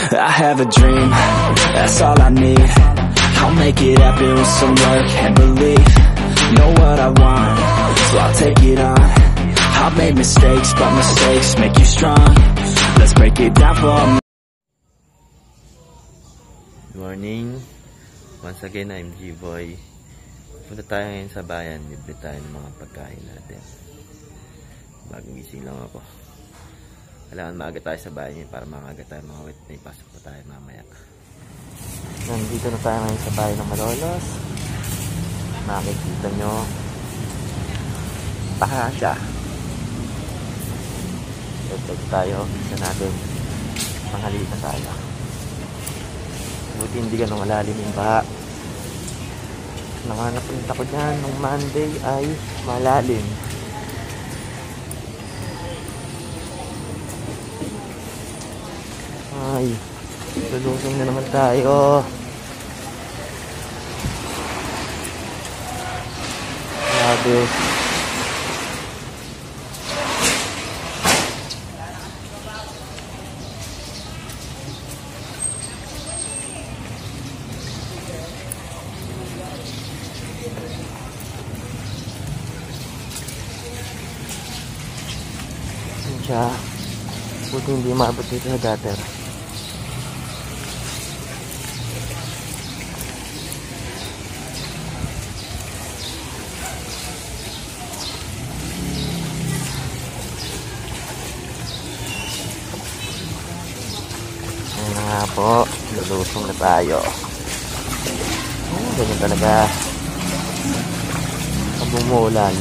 I have a dream, that's all I need. I'll make it happen with some work and belief. Know what I want, so I'll take it on. I've made mistakes, but mistakes make you strong. Let's break it down for me. Good morning. Once again, I'm G-Boy. Punta tayo ngayon sa bayan. Libre tayo ng mga pagkain natin. Bagong gising lang ako. Kailangan maaga tayo sa bayan para maaga tayo mga wet. May pasok pa tayo mamaya. Nandito na tayo ngayon sa bayan ng Malolos. Makikita nyo. Baka siya. Let's tayo. Isa natin. Panghalita tayo. Buti hindi ganun malalim yung baha. Napunta ko dyan nung Monday ay malalim. Ay, lulusong na naman tayo. Grabe. Siya. Buti hindi maabot dito sa gutter. Ayan na nga po. Lulusong na tayo. Ganyan talaga. Pag umuulan.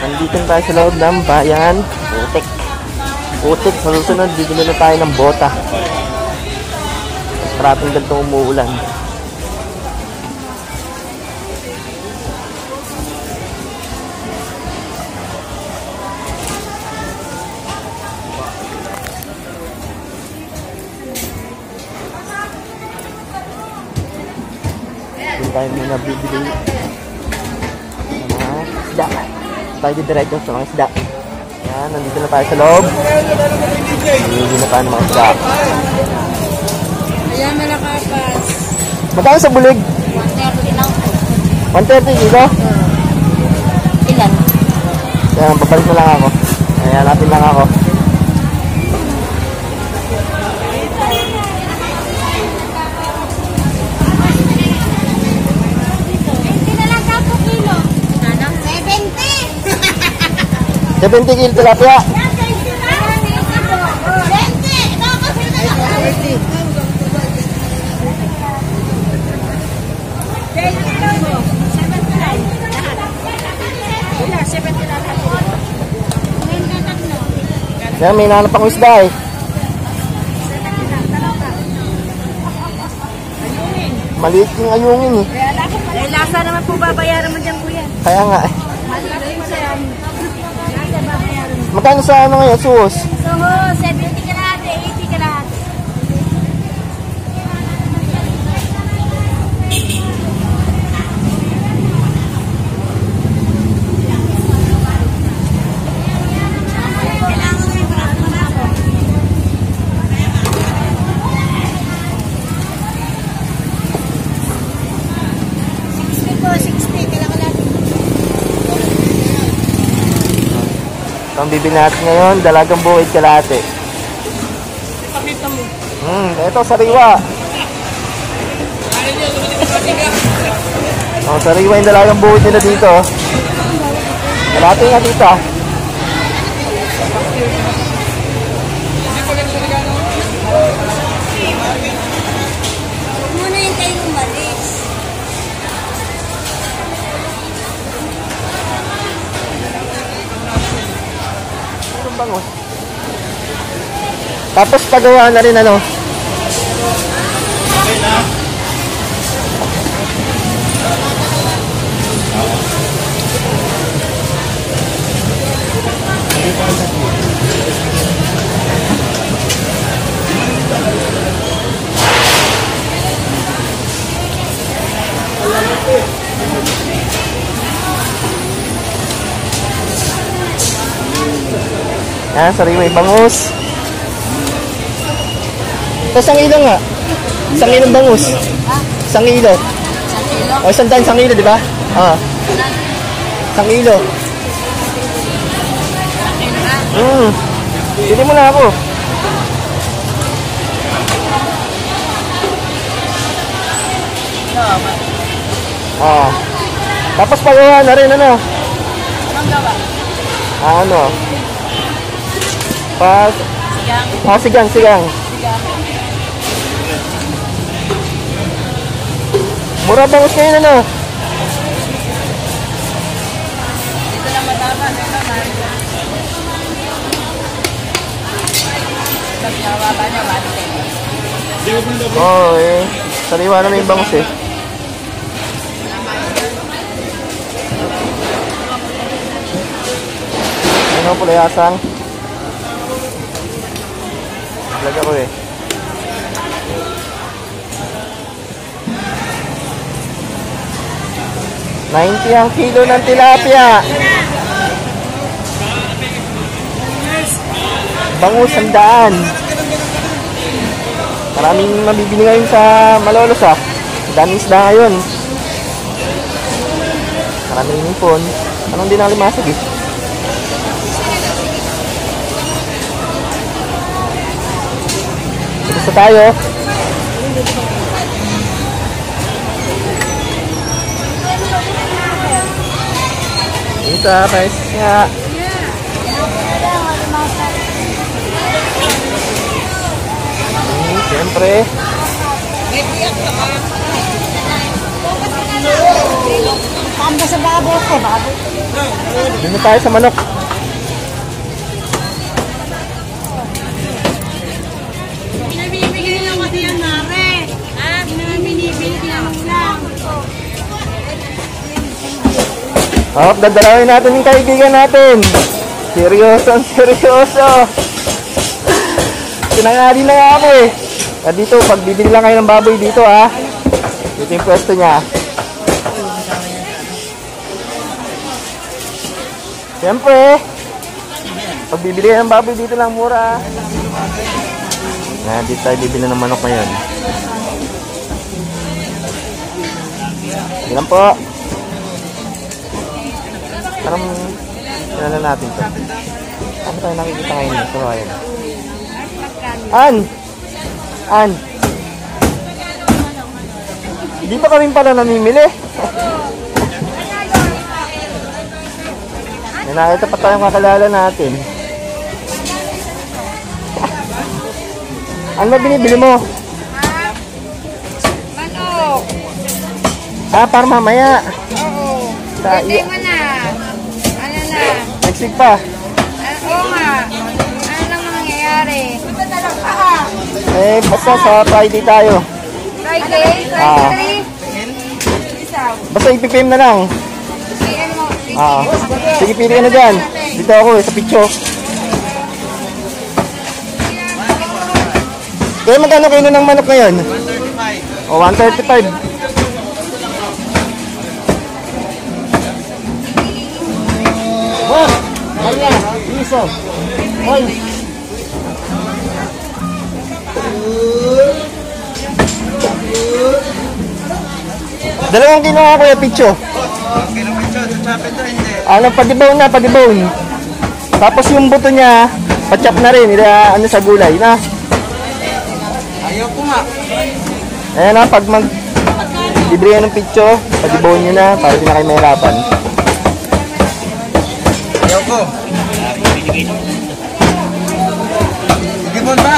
Nandito tayo sa loob ng bayan. Putik. Putik. Sa susunod, bibili na tayo ng bota. Maraming ganitong umuulan. Hindi tayo muna bibili ng mga isda. Tayo diretso sa mga isda. Yan, nandito na tayo sa loob. Nandito na tayo ng mga isda. Ayan, malakapas. Magkano sa bulig? 130 lang. 130 kilo? Ilan? Yan, babalik na lang ako. Ayan, natin lang ako. $70 kilo tilapia. Yan, may nahanap akong isda eh. Maliit yung ayungin eh. Ay, lasa naman po babayaran mo dyan, kuya. Kaya nga eh. Magkano sa ano ngayon, suhos? Suhos, 70 ka lahat, 80 ka lahat. Ang bibili natin ngayon, dalagang buhid kalahati. Ipakita mo. Ito, sariwa. Oh, sariwa yung dalagang buhid nila dito. Kalahati nga dito. Muna yung tayo umalis. Bangus. Tapos pagawa na rin ano. Yan, sariway bangus. Ito, 1 kilo nga. 1 kilong bangus. 1 kilo. O, 1 kilo, di ba? Ah. 1 kilo. Pili mo na ako. Ah. Tapos pagawa na rin, ano? Anong gawa? Ano? Sigang. Sigang. Sigang. Mura bangus ngayon, ano? Dito lang mataba. Pagkawaba niya, balik. Oo, eh. Sariwa na yung bangus, eh. Ano pala yasang? Vlog ako, eh. $90 ang kilo ng tilapia. Bangus 100. Maraming mabibili ngayon sa Malolos, ah. Daming isda ngayon. Maraming nipon. Anong din ang limasag, eh? Gusto tayo. Dito, guys. Nga. Siyempre. Tamba sa baboy ko, baboy. Dito tayo sa manok. Pinabibigyan lang kasi yan, Mare. Ha? Pinabibigyan lang. Dadalawin natin yung kaibigan natin. Seryoso, seryoso. Sinangali na nga ako, eh. Dito, pag bibili lang kayo ng baboy dito, ha. Dito yung pwesto niya. Siyempre, pag bibili kayo ng baboy dito lang, mura. Dito tayo bibili ng manok ngayon. Yan po. Parang ano natin ito. Ano tayo nakikita ngayon? Ito ngayon. An! Hindi pa kami pala namimili. Nakita pa tayong kakalala natin. Ano ba binibili mo? Manok. Para mamaya. Oo. Sa Pwede mo na. Ano na? Next week pa. Oo nga. Ano lang mangyayari? Basta sa Friday tayo. Friday? Friday? Basta ipipim na lang. Sige, pili ka na dyan. Dito ako, sa picture. Kaya magkano kilo ng manok ngayon? 135. O, 135. Boss! Kaya, piso. Hoy! Dalawang kilo nga, Kuya Picho. Ano, pag-ibone na, pag-ibone. Tapos yung buto niya, pa-chop na rin, ano sa gulay na. Ayaw ko nga. Ayan na, pag mag-libre ng Picho, pag-ibone nyo na, para di na kayo mahirapan. Ayaw ko. Gibon ba?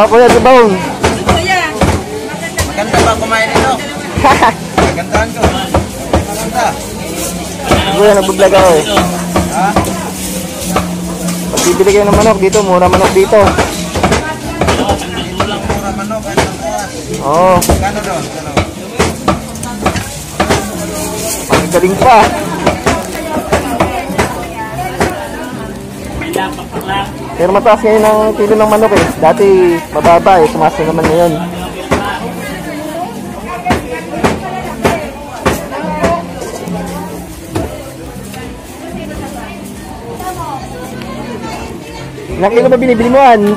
Kuya, gibone. Maganda ba kumain ito? Magandaan ko. Maganda. Kuya, nag-vlog ako, eh. Ha? Pag bibili kayo ng manok dito, mura manok dito. Dito lang mura manok. Ano ang buwas? Oo. Kano doon? Kano? Magaling pa. Pero mataas ngayon ang kilo ng manok, eh. Dati mababa, eh. Tumaas na naman ngayon. Ilang kilo ba binibili mo, An?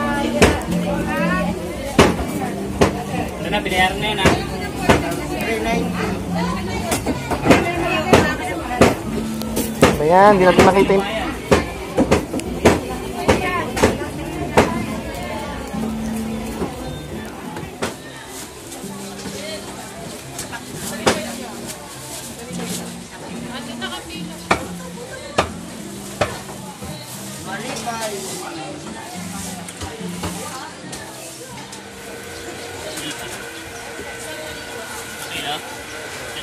Ito na, binayaran na yun ha. Ayan, hindi natin makita yung...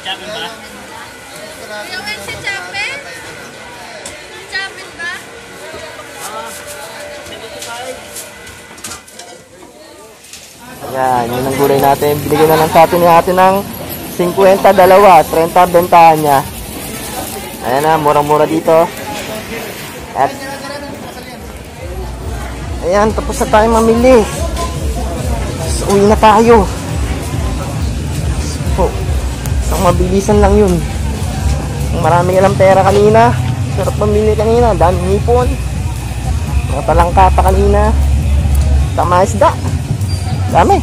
Chapin ba? Yung si Chapin? Chapin ba? Ayan, yun ang gulay natin. Binigyan na lang sa atin natin ng 50 dalawa, 30 bentahan niya. Ayan na, murang-mura dito. At ayan, tapos na tayo mamili. So, uwi na tayo. So, isang mabilisan lang yun. Maraming alam pera kanina. Sarap mamili kanina. Daming hipon. Mga talangka pa kanina. Tama isda. Dami.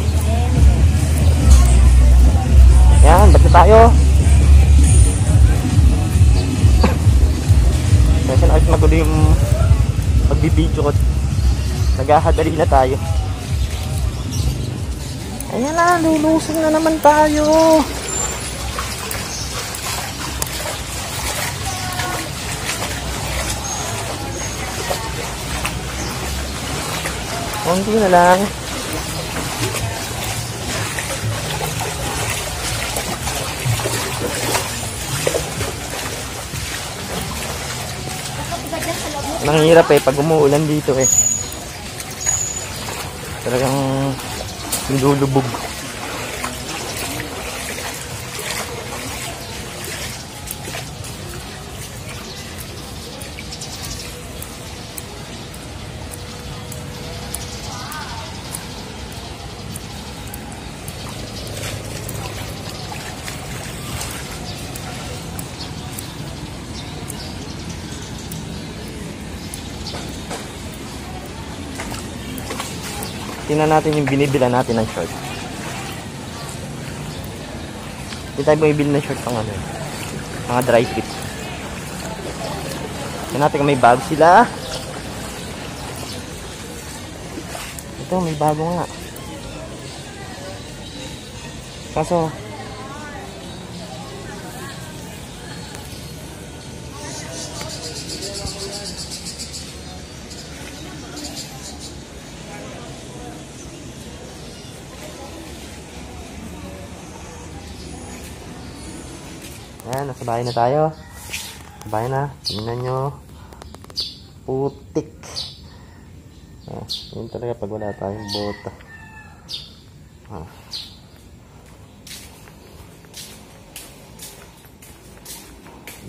Yan, ba't na tayo? Kasi na kahit magulo yung magbibidyo ko. Naghahadali na tayo. Ayan na, lulusong na naman tayo. Konti na lang. Nanghirap pag umuulan dito talagang lulubog. Tingnan natin yung binibila natin ng short. Hindi tayo bumibili ng short pang ano, mga dry fit. Tingnan natin kung may bago sila. Ito, may bago nga. Kaso ayan, nasa bahay na tayo. Nasa bahay na. Tingnan nyo. Putik. Yun talaga pag wala tayong bota.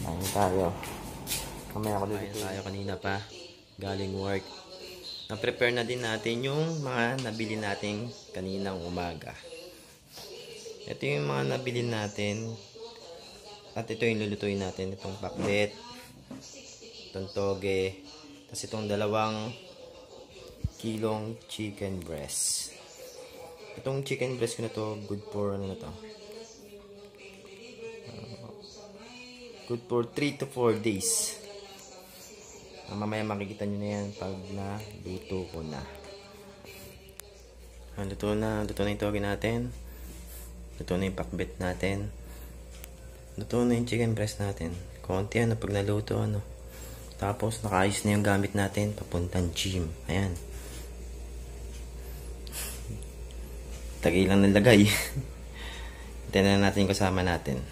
Bahay na tayo. Mamaya ako dito tayo kanina pa. Galing work. Na-prepare na din natin yung mga nabili natin kaninang umaga. Ito yung mga nabili natin. At ito yung lulutuin natin. Itong pakbet, itong toge, tapos itong 2 kilong chicken breast. Itong chicken breast ko na to, good for ano na to? Good for 3 to 4 days. Mamaya makikita nyo na yan pag naluto ko na. Luto na yung toge natin. Luto na yung pakbet natin. Luto na yung chicken breast natin. Konti pag naluto Tapos nakaayos na yung gamit natin papuntang gym. Ayan. Tagay lang nalagay. Tingnan natin yung kasama natin.